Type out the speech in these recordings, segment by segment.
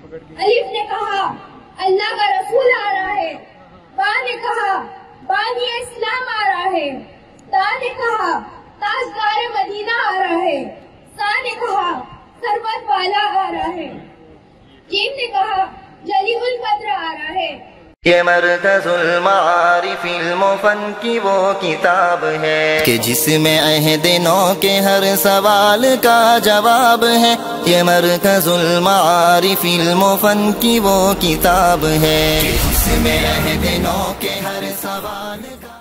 الف نے کہا اللہ کا رسول آ رہا ہے، با نے کہا بانی اسلام آ رہا ہے، تا نے کہا تاجدار مدینہ آ رہا ہے، سا نے کہا ثروت والا آ رہا ہے، جیم نے کہا جلی القدر آ رہا ہے۔ یہ مرکز المعارف المفن کی وہ کتاب ہے کہ جس میں عہد نو کے ہر سوال کا جواب ہے۔ یہ مرکز المعارف المفن کی وہ کتاب ہے کہ جس میں عہد نو کے ہر سوال کا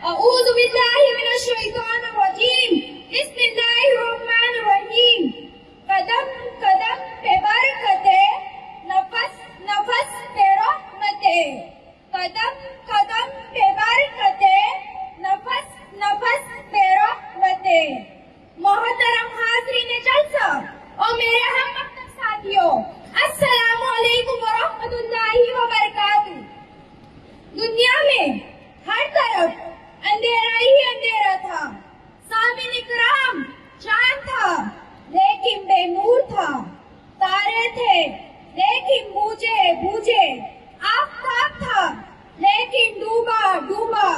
اعوذ باللہ من الشیطان الرجیم، بسم اللہ الرحمن الرحیم۔ قدم قدم پہ برکتے، نفس نفس پہ رحمتے، قدم قدم پہ برکتے، نفس نفس پہ رحمتے۔ محترم حاضرین جلسہ اور میرے ہم مکتب ساتھیوں، السلام علیکم ورحمۃ اللہ وبرکاتہ۔ دنیا میں ہر طرف اندھیرا ہی اندھیرا تھا، سامعین اکرام چاند تھا لیکن بے نور تھا، تارے تھے لیکن بوجھے بوجھے، آفتاب تھا لیکن ڈوبا ڈوبا،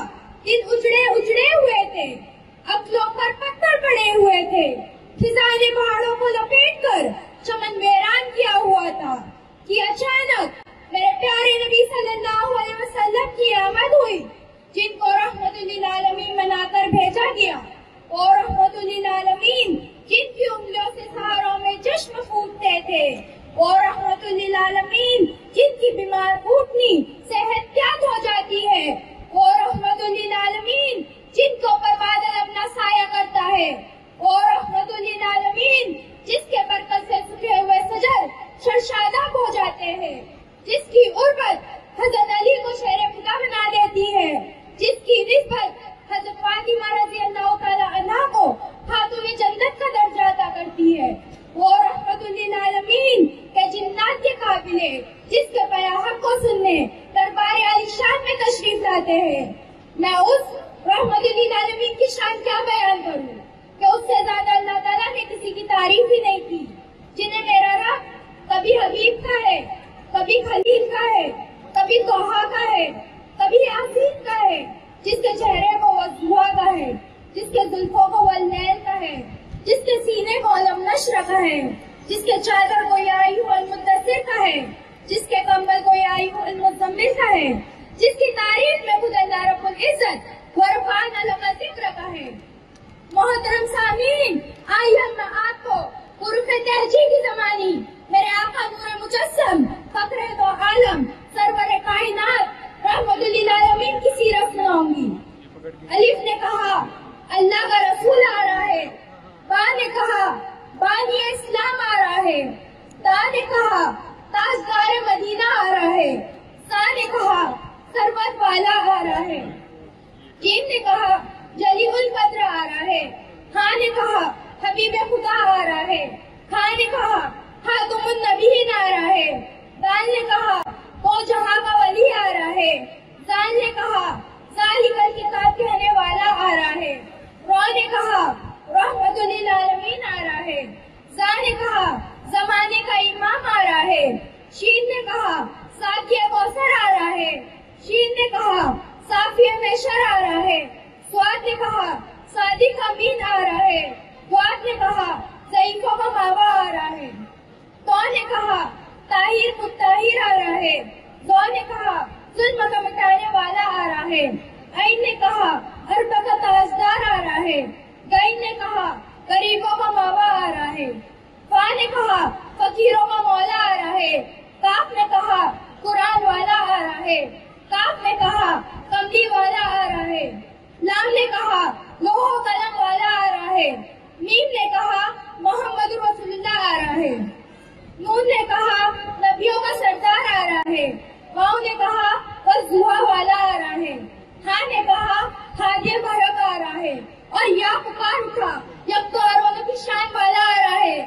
دن اجڑے اجڑے ہوئے تھے، عقلوں پر پتھر پڑے ہوئے تھے، خزاں نے پہاڑوں کو لپیٹ کر چمن ویران کیا ہوا تھا کہ اچانک میرے پیارے نبی صلی اللہ علیہ وسلم کی آمد ہوئی، جن کو رحمت للعالمین بنا کر بھیجا گیا، اور رحمت للعالمین جن کی انگلیوں سے سہاروں میں چشم پھوٹتے تھے، اور رحمت للعالمین جن کی بیمار پھوٹنی صحت یاب ہو جاتی ہے، اور رحمت للعالمین جن کے اوپر بادل اپنا سایہ کرتا ہے، اور رحمت للعالمین جس کے برکت سے سکھے ہوئے شجر سرشاداب ہو جاتے ہیں، جس کی عربت حضرت علی کو شیر خدا بنا دیتی ہے، جس کی نسبت حضرت فاطمہ رضی اللہ تعالی عنہا کو خاتون جنت کا درجہ عطا کرتی ہے، وہ رحمت للعالمین کے جنات کے قابل ہے، جس کے بیان کو سننے دربار عالی شان میں تشریف لاتے ہیں۔ میں اس رحمت للعالمین کی شان کیا بیان کروں کہ اس سے زیادہ اللہ تعالیٰ نے کسی کی تعریف ہی نہیں کی، جنہیں میرا رب کبھی حبیب کا ہے، کبھی خلیل کا ہے، کبھی توحا کا ہے، کبھی یاسین کا ہے، جس کے چہرے کو وضوحا کا ہے، جس کے زلفوں کو واللیل کا ہے، جس کے سینے کو علم نشر کا ہے، جس کے چادر کو یا ایھا المدثر کا ہے، جس کے کمبل کو یا ایھا المزمل کا ہے، جس کی تعریف میں خود اللہ رب العزت ورفعنا لک ذکر کا ہے۔ محترم سامعین، آئیے میں آپ کو حروف تہجی زمانی میرے آقا نور مجسم فخر دو عالم سرور کائنات رحمت للعالمین کی سیرت سناؤں گی۔ الف نے کہا اللہ کا رسول آ رہا ہے، با نے کہا بانی اسلام آ رہا ہے، تا نے کہا تاجدار مدینہ آ رہا ہے، سا نے کہا ثروت والا آ رہا ہے، جیم نے کہا جلی القدر آ رہا ہے، ہاں نے کہا حبیب خدا آ رہا ہے، ہاں نے کہا خاتم النبیین آ رہا ہے، دال نے کہا تو جہاں کا ولی آ رہا ہے، زال نے کہا ذالک الکتاب کہنے والا آ رہا ہے، را نے کہا رحمت للعالمین آ رہا ہے، زا نے کہا زمانے کا امام آ رہا ہے، شین نے کہا ساقی کوثر آ رہا ہے، شین نے کہا صافی محشر آ رہا ہے، سواد نے کہا صادق امین آ رہا ہے، دواد نے کہا ضعیفوں کا ماوا آ رہا ہے، تو نے کہا طاہر مطہر آ رہا ہے، زو نے کہا ظلم کا مٹانے والا آ رہا ہے، عین نے کہا عرب کا تاجدار آ رہا ہے، گین نے کہا غریبوں کا ماوا آ رہا ہے، فا نے کہا فقیروں کا مولا آ رہا ہے، کاف نے کہا قرآن والا آ رہا ہے، کاف نے کہا کملی والا آ رہا ہے، لام نے کہا لوح و قلم والا آ رہا ہے، میم نے کہا محمد رسول اللہ آ رہا ہے، نون نے کہا نبیوں کا سردار آ رہا ہے، واؤ نے کہا والضحیٰ والا آ رہا ہے، ہاں نے کہا ہادی برق آ رہا ہے، اور یا پکار اٹھا یکتاروں کی شان والا آ رہا ہے۔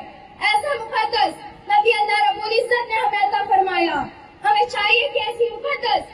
ایسا مقدس نبی اللہ رب العزت نے ہمیں عطا فرمایا، ہمیں چاہیے کہ ایسی مقدس